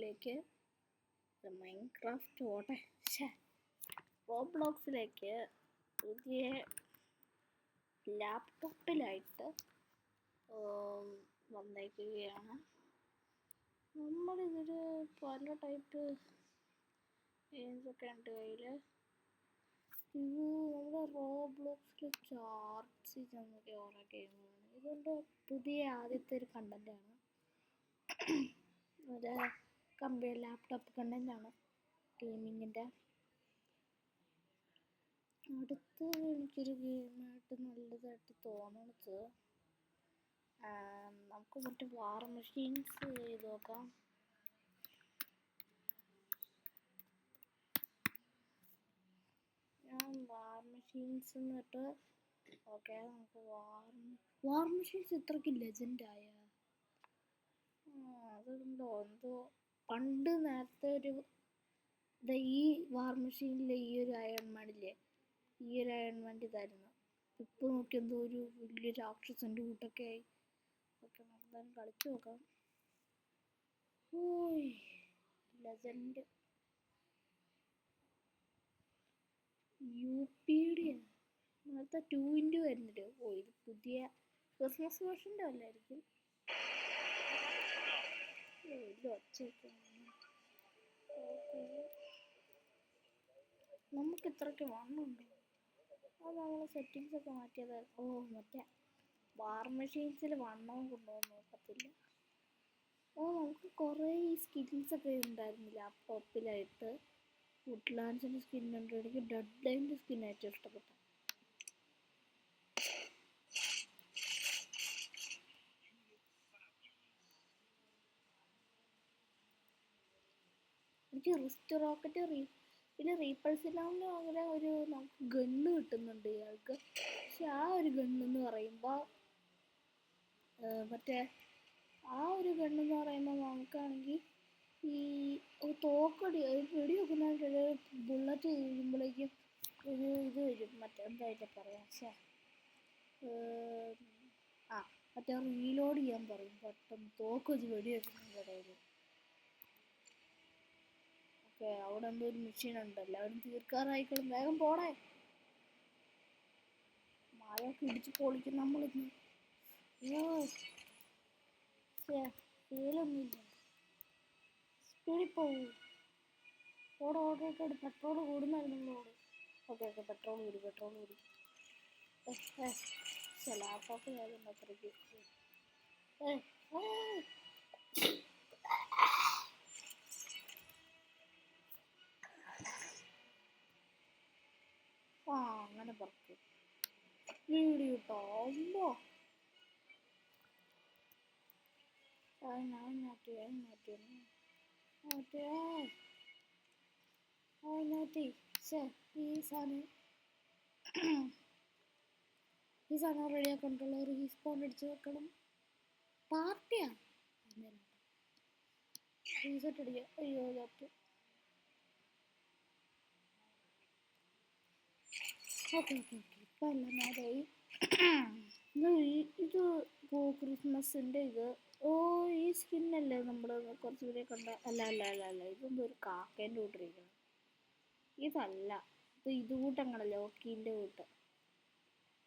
റോബ്ലോക്സിലേക്ക് Minecraft ഓട്ടെ റോബ്ലോക്സിലേക്ക് പുതിയ ലാപ്ടോപ്പിലായിട്ട് വന്നേക്കുകയാണ്. നമ്മളിതൊരു പല ടൈപ്പ് ഗെയിംസൊക്കെ ഉണ്ട് കയ്യിൽ. ഇത് നമ്മുടെ റോബ്ലോക്സിൽ ചാർട്സ് എന്നൊക്കെ ഓരോ ഗെയിമാണ്. ഇതുകൊണ്ട് പുതിയ ആദ്യത്തെ ഒരു കണ്ടന്റാണ്. ഒരു ലാപ്ടോപ്പ് കണ്ടന്റാണ് ഗെയിമിങ്ങിൻ്റെ. അടുത്ത് എനിക്കൊരു ഗെയിമായിട്ട് നല്ലതായിട്ട് തോന്നുന്നത് നമുക്ക് മറ്റേ വാർ മെഷീൻസ് ചെയ്ത് നോക്കാം. ഞാൻ വാർ മെഷീൻസ് എന്നിട്ട് ഓക്കെ നമുക്ക് വാർ മെഷീൻസ് ഇത്രയ്ക്ക് ലെജൻഡായ അതുകൊണ്ടോ എന്തോ പണ്ട് നേരത്തെ ഒരു ഈ വാർ മെഷീനിലെ ഈ ഒരു അയൺമാനില്ലേ, ഈ ഒരു അയൺമാൻ ഇതായിരുന്നു. ഇപ്പോൾ നോക്കി എന്തോ ഒരു വലിയ രാക്ഷസൻ്റെ കൂട്ടൊക്കെ ആയി. ഓക്കെ നമുക്ക് കളിച്ചു നോക്കാം. ഓയ് ലെജൻഡ് UPD നേരത്തെ 2x വരുന്നുണ്ട്. ഓ ഇത് പുതിയ ക്രിസ്മസ് വേർഷൻ്റെ അല്ലായിരിക്കും. നമുക്ക് ഇത്രയ്ക്ക് വണ്ണുണ്ട്. അത് നമ്മൾ സെറ്റിങ്സ് ഒക്കെ മാറ്റിയത്. ഓ മറ്റേ വാർ മെഷീൻസിൽ വണ്ണവും കൊണ്ടുപോകാൻ നോക്കത്തില്ല. നമുക്ക് കുറേ ഈ സ്കിൻസൊക്കെ ഉണ്ടായിരുന്നു ലാപ്ടോപ്പിലായിട്ട്. വുഡ്ലാൻഡ്സിൻ്റെ സ്കിന്നുണ്ട്. എനിക്ക് ഡെഡ് ലൈൻ്റെ സ്കിൻ ഏറ്റവും ഇഷ്ടപ്പെട്ടു. എനിക്ക് റിസ്റ്റ് റോക്കറ്റ് പിന്നെ റീപ്പൾസിലാവുന്ന അങ്ങനെ ഒരു നമുക്ക് ഗണ്ണ് കിട്ടുന്നുണ്ട് ഇയാൾക്ക്. പക്ഷെ ആ ഒരു ഗണ്ണെന്ന് പറയുമ്പോൾ മറ്റേ ആ ഒരു ഗണ്ണെന്ന് പറയുമ്പോൾ നമുക്കാണെങ്കിൽ ഈ തോക്കടി വെടി വെക്കുന്ന ബുള്ളറ്റ് കഴിയുമ്പോഴേക്കും ഒരു ഇത് വരും. മറ്റേ എന്തായിട്ട് പറയാം, പക്ഷേ മറ്റേ റീലോഡ് ചെയ്യാൻ പറയും പെട്ടെന്ന് തോക്ക് വെച്ച് വെടി വെക്കുന്നതിൻ്റെ ഇടയിൽ. ഓക്കെ അവിടെ എന്തോ ഒരു മെഷീൻ ഉണ്ട്. എല്ലാവരും തീർക്കാറായിക്കളും. വേഗം പോണേ. മഴയൊക്കെ ഇടിച്ച് പൊളിക്കും നമ്മളിന്ന്. അയ്യോ ഫീലൊന്നുമില്ല. സ്പീഡിൽ പോകൂ. ഓടോട്ട് പെട്രോൾ കൂടുന്നായിരുന്നു ഓട്. ഓക്കെ പെട്രോൾ കൂടി. ലാപ്ടോപ്പ് ആയതുകൊണ്ട് അത്രയ്ക്ക് അങ്ങനെ പറഞ്ഞു വീഡിയോ കേട്ടോ. അല്ലോ ഈ സാധനം റെഡിയാക്കണ്ടുള്ള റീസ്പോൺ അടിച്ച് വെക്കണം. പാർട്ടിയാ റീസെറ്റ് അടിക്കുക. അയ്യോ ചത്തു. ഓക്കെ ഇപ്പം എല്ലാം നേരായി. ഇത് ക്രിസ്മസിൻ്റെ ഇത്. ഈ സ്കിന്നല്ലേ നമ്മൾ കുറച്ചുകൂടെ കണ്ട. അല്ല ഇതൊന്നും ഒരു കാക്കേൻ്റെ കൂട്ടിരിക്കണം. ഇതല്ല ഇത് കൂട്ടങ്ങളല്ലേ ഓക്കീൻ്റെ കൂട്ട്.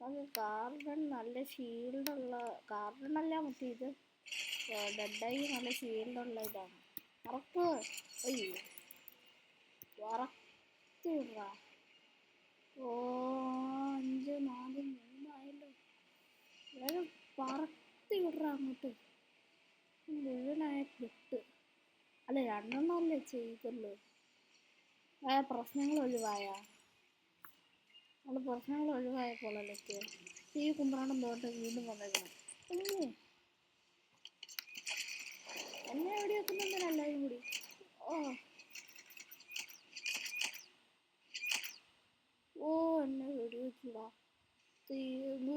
അത് കാർബൺ നല്ല ഷീൽഡുള്ള കാർബണല്ല മറ്റേ ഇത് ഡെഡായി നല്ല ഷീൽഡുള്ള ഇതാണ്. വറക്ക് അയ്യോ വറക്ക 5 4 3 ആയല്ലോ. വേഗം പറത്തി വിടറ അങ്ങോട്ട്. മുഴുവനായ കിട്ട്. അല്ല 2 എണ്ണമല്ലേ ചെയ്തല്ലോ. പ്രശ്നങ്ങൾ ഒഴിവായപ്പോഴല്ലേ ഈ കുമ്പറാണം തോട്ട് വീണ്ടും വന്നേക്കണം. എന്നെ എവിടെ വെക്കുന്നുണ്ട് എല്ലാവരും കൂടി. എന്നെ വെടിവെച്ചിടാ.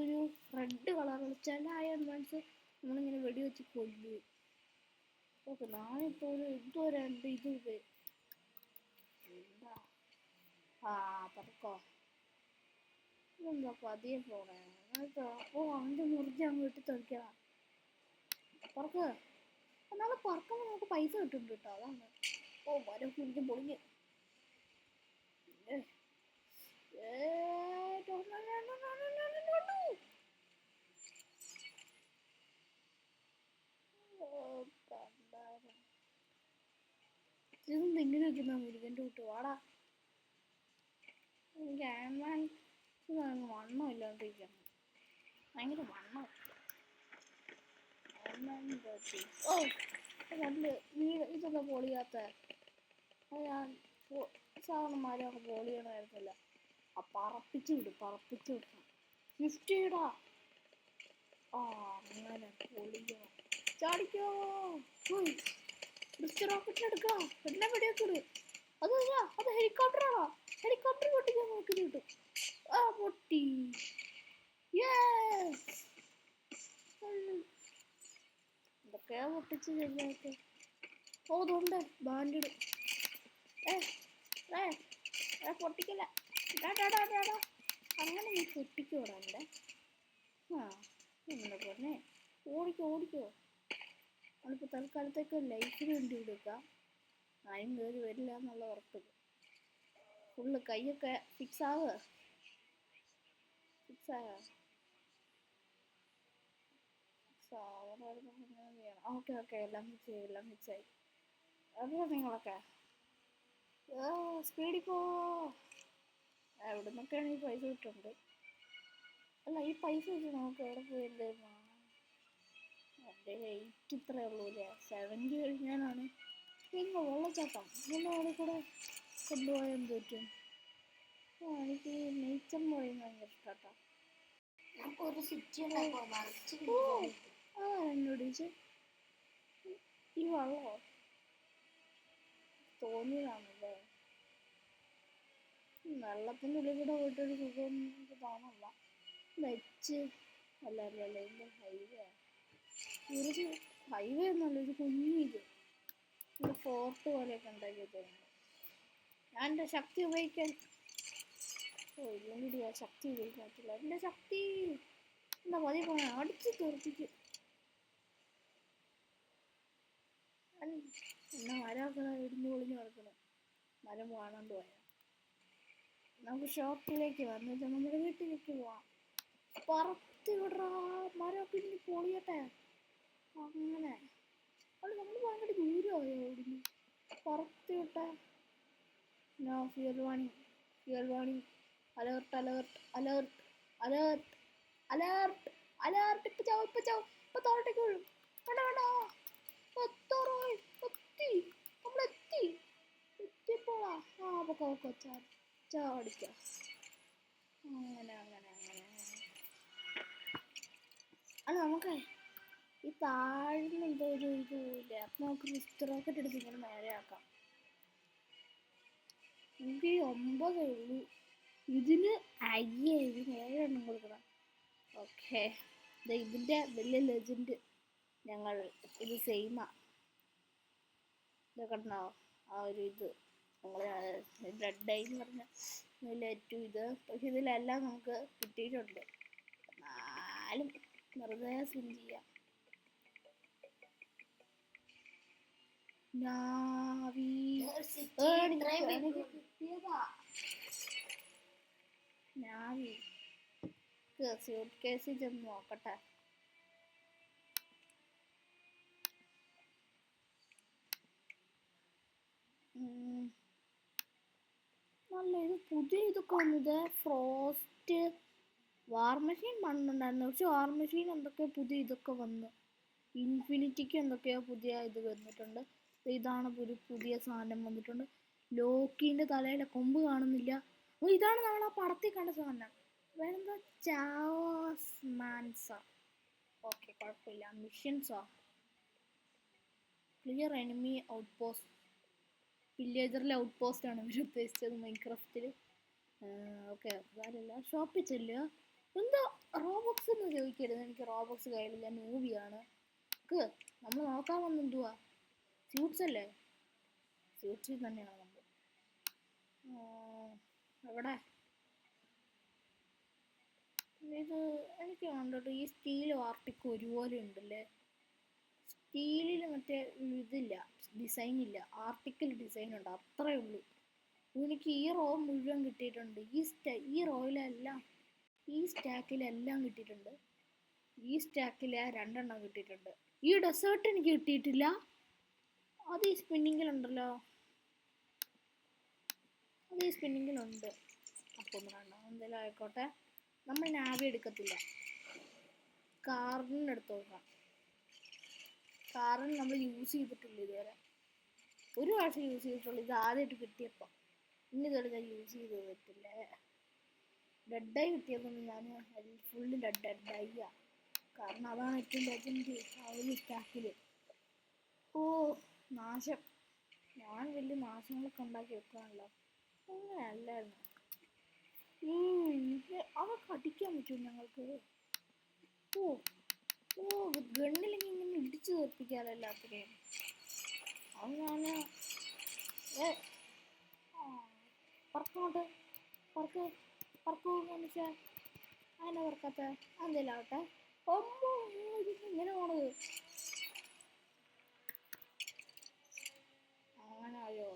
ഒരു റെഡ് കളർ ചില അയൺമാൻസ് നമ്മളിങ്ങനെ വെടിവെച്ച് കൊല്ലു. ഓക്കെ ഞാനിപ്പോൾ ഒരു ഇതുവരെ ഇത് എന്താ പറക്കോ ഇതെന്താ പതിയെ പോണേ. അവൻ്റെ മുറിച്ച് അങ്ങ് ഇട്ട് തെളിക്കണം. പറക്ക് നാളെ പറക്കുമ്പോൾ നമുക്ക് പൈസ കിട്ടുന്നുണ്ട് കേട്ടോ, അതാണ്. ഓ മരം കുടിക്കും പൊളിഞ്ഞ്. ഇതൊന്നും ഇങ്ങനെ വെക്കുന്ന മുരുകൻ്റെ വിട്ട് വാടാ. എനിക്ക് ആൻമാൻ വണ്ണം ഇല്ലാണ്ടിരിക്കണം, ഭയങ്കര വണ്ണം. ഓ നല്ല വീട് ഇതൊക്കെ പൊളിയാത്ത, അത് ഞാൻ സാധനന്മാരൊക്കെ പൊളിയണമായിരുന്നില്ല. ആ പറപ്പിച്ച് വിടണം. 50 ഇടാ. ആ അങ്ങനെ പൊളിക്കണം. ചാടിക്കോ. റോക്കറ്റ് എടുക്കണം. എല്ലാം വെടിയൊക്കെ ഇട്. അത് ഹെലികോപ്റ്ററാണോ? ഹെലികോപ്റ്റർ പൊട്ടിക്കാൻ നോക്കി കിട്ടും. ആ പൊട്ടി. എന്തൊക്കെയാ പൊട്ടിച്ച് ശരിയാക്കി. ഓ അതുകൊണ്ട് ബാൻഡിട്. പൊട്ടിക്കില്ല. അങ്ങനെ നീ പൊട്ടിക്കോടാ. ആ എന്താ പറഞ്ഞേ, ഓടിക്കോ. നമ്മളിപ്പോൾ തൽക്കാലത്തേക്ക് ലൈഫിന് വേണ്ടി കൊടുക്കാം. ആരും കയറി വരില്ല എന്നുള്ള ഉറപ്പില്ല. ഫുള്ള് കൈയൊക്കെ ഫിക്സ് ആവുക. ഓക്കെ എല്ലാം ഫിക്സായി. അറിയോ നിങ്ങളൊക്കെ? സ്പീഡിൽ പോ. എവിടെ നിന്നൊക്കെയാണ് ഈ പൈസ കിട്ടുന്നുണ്ട്? അല്ല, ഈ പൈസ വെച്ച് നമുക്ക് എവിടെ പോയിരുന്ന എൻ്റെ 8 ഇത്രേ ഉള്ളൂ അല്ലേ. 70 കഴിഞ്ഞാലാണ് പിന്നെ വെള്ളച്ചാട്ടം. അവിടെ കൂടെ കൊണ്ടുപോയാൽ എന്ത് പറ്റും? എനിക്ക് നേച്ചർ എന്ന് പറയുന്നത് ഭയങ്കര ഇഷ്ടമാട്ടോ. എന്നോട് ഈ വെള്ളമോ തോന്നിയതാണല്ലേ. വെള്ളത്തിൻ്റെ ഉള്ളിൽ കൂടെ പോയിട്ടൊരു സുഖം എനിക്ക് തോന്നില്ല. വെച്ച് അല്ല ഇതിൻ്റെ ഹൈവേ ഒന്നുമല്ല, ഇത് കുഞ്ഞിത്. ഇത് ഫോർട്ട് പോലെയൊക്കെ ഉണ്ടാക്കി തോന്നുന്നു. ഞാൻ എൻ്റെ ശക്തി ഉപയോഗിക്കാൻ ശക്തി ഉപയോഗിക്കാൻ പറ്റില്ല. എൻ്റെ ശക്തി എന്താ പതിയെ പോണ അടിച്ച് തെറിപ്പിക്കും. എന്നാ മരമൊക്കെ ഇടിഞ്ഞു പൊളിഞ്ഞ് കിടക്കണം. മരം കാണാണ്ട് പോയാൽ നമുക്ക് ഷോപ്പിലേക്ക് വന്നിട്ട് നമ്മുടെ വീട്ടിലേക്ക് പോവാം. പറത്തി വിടറാ, മരമൊക്കെ ഇടിഞ്ഞ് പൊളിയട്ടെ. അങ്ങനെ അത് നമ്മൾ ഭയങ്കര ദൂരമായോ ഇടിഞ്ഞ് പറത്തി വിട്ടെ. No fuel warning. അലേർട്ട്. ഇപ്പൊ താഴോട്ടേക്ക് വീഴും. വേണ്ട. എത്തിപ്പോളാ. പൊക്കോ ചാടിക്കാം. അങ്ങനെ അത് നമുക്ക് ഈ താഴ്ന്ന എന്തോ ഒരു ഇതുമില്ല. അപ്പൊ നമുക്ക് റിസ്റ്റ് റോക്കറ്റ് എടുത്ത് ഇങ്ങനെ നേരെ ആക്കാം. എനിക്ക് 9 ഉള്ളൂ. ഇതിന് 7 എണ്ണം കൊടുക്കണം. ഓക്കെ, ഇതിൻ്റെ വലിയ ലെജൻഡ് ഞങ്ങൾ ഇത് സെയിമാ. ഇതൊക്കെ ഉണ്ടോ ആ ഒരു ഇത് ഞങ്ങൾ റെഡ് ഡൈ എന്ന് പറഞ്ഞ ഇതിൽ ഏറ്റവും ഇത്. പക്ഷെ ഇതിലെല്ലാം നമുക്ക് കിട്ടിയിട്ടുണ്ട്. എന്നാലും വെറുതെ സ്വിം ചെയ്യാം. സ്യൂട്ട് കേസിൽ ചെന്ന് നോക്കട്ടെ. നല്ല ഇത് പുതിയ ഇതൊക്കെ വന്നത്. ഫ്രോസ്റ്റ് വാർ മെഷീൻ മണ്ണുണ്ടായിരുന്നു, പക്ഷെ വാർ മെഷീൻ എന്തൊക്കെയോ പുതിയ ഇതൊക്കെ വന്നു. ഇൻഫിനിറ്റിക്ക് എന്തൊക്കെയോ പുതിയ ഇത് വന്നിട്ടുണ്ട്. ഇതാണ് ഒരു പുതിയ സാധനം വന്നിട്ടുണ്ട്. ലോക്കിന്റെ തലയിലെ കൊമ്പ് കാണുന്നില്ല. ഇതാണ് നമ്മൾ ആ പടത്തിൽ കണ്ട സാധനം. വേറെന്താ ചാസ്മാൻസ. ഓക്കെ കുഴപ്പമില്ല. മിഷൻസോ ക്ലിയർ എനിമി ഔട്ട് പോസ്റ്റ്. വില്ലേജറിലെ ഔട്ട് പോസ്റ്റ് ആണ് ഇവർ ഉദ്ദേശിച്ചത് മൈൻക്രാഫ്റ്റിൽ. ഓക്കെ അതല്ല. ഷോപ്പിൽ ചെല്ലുക. എന്താ റോബോക്സ് എന്ന് ചോദിക്കരുത്, എനിക്ക് റോബോക്സ് കയ്യിലില്ല, മൂവിയാണ്. നമ്മൾ നോക്കാൻ വന്നെന്തുവാ സ്യൂട്ട്സ് അല്ലേ. സ്യൂട്ട്സിൽ തന്നെയാണ് നമ്മൾ. എവിടെ ഇത് എനിക്ക് കണ്ടിട്ട് ഈ സ്റ്റീൽ ആർട്ടിക്ക് ഒരുപോലെ ഉണ്ടല്ലേ. സ്റ്റീലിൽ മറ്റേ ഇതില്ല, ഡിസൈൻ ഇല്ല, ആർട്ടിക്കൽ ഡിസൈൻ ഉണ്ട്, അത്രേ ഉള്ളൂ. എനിക്ക് ഈ റോ മുഴുവൻ കിട്ടിയിട്ടുണ്ട്. ഈ റോയിലെല്ലാം, ഈ സ്റ്റാക്കിലെല്ലാം കിട്ടിയിട്ടുണ്ട്. ഈ സ്റ്റാക്കിൽ 2 കിട്ടിയിട്ടുണ്ട്. ഈ ഡെസേർട്ട് എനിക്ക് കിട്ടിയിട്ടില്ല. അത് ഈ സ്പിന്നിങ്ങിലുണ്ടല്ലോ, അത് ഈ സ്പിന്നിങ്ങിലുണ്ട്. അപ്പോൾ വേണ്ട, എന്തെങ്കിലും ആയിക്കോട്ടെ. നമ്മൾ നാവി എടുക്കത്തില്ല, കാറിന് എടുത്ത് നോക്കാം. കാറിന് നമ്മൾ യൂസ് ചെയ്തിട്ടില്ല ഇതുവരെ. ഒരു പ്രാവശ്യം യൂസ് ചെയ്തിട്ടുള്ളൂ, ഇത് ആദ്യമായിട്ട് കിട്ടിയപ്പോൾ. ഇനി ഇതുവരെ ഞാൻ യൂസ് ചെയ്ത് പറ്റില്ല. ഡെഡായി കിട്ടിയതൊന്നും ഞാൻ ഫുള്ള് ഡെഡായിയാ. കാരണം അതാണ് ഏറ്റവും ലെജൻഡ് ആ ഒരു സ്റ്റാക്കിൽ. ഓ നാശം, ഞാൻ വലിയ നാശങ്ങളൊക്കെ ഉണ്ടാക്കി വെക്കാണല്ലോ. അങ്ങനെയല്ലായിരുന്നു. അതൊക്കെ അടിക്കാൻ പറ്റും ഞങ്ങൾക്ക്. ഓ ഓ ഗണ്ണില്ലെങ്കിൽ ഇങ്ങനെ ഇടിച്ചു തോൽപ്പിക്കാമല്ലോ എല്ലാത്തിനെയും. അത് ഞാൻ പറക്കോട്ട് പറക്കൂ മനുഷ്യ. അതിനെ പറക്കാത്ത എന്തെങ്കിലും ആവട്ടെ. ഇങ്ങനെ പോണത് അങ്ങനായോ?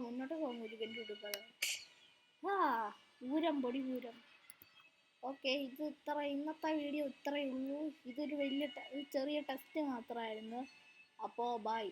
മുന്നോട്ട് പോകുന്നു ഗണ്ടി എടുക്കാതെ. പൂരം പൊടി പൂരം. ഓക്കെ, ഇത് ഇന്നത്തെ വീഡിയോ ഇത്രയേ ഉള്ളൂ. ഇതൊരു ചെറിയ ടെസ്റ്റ് മാത്രമായിരുന്നു. അപ്പോൾ ബൈ.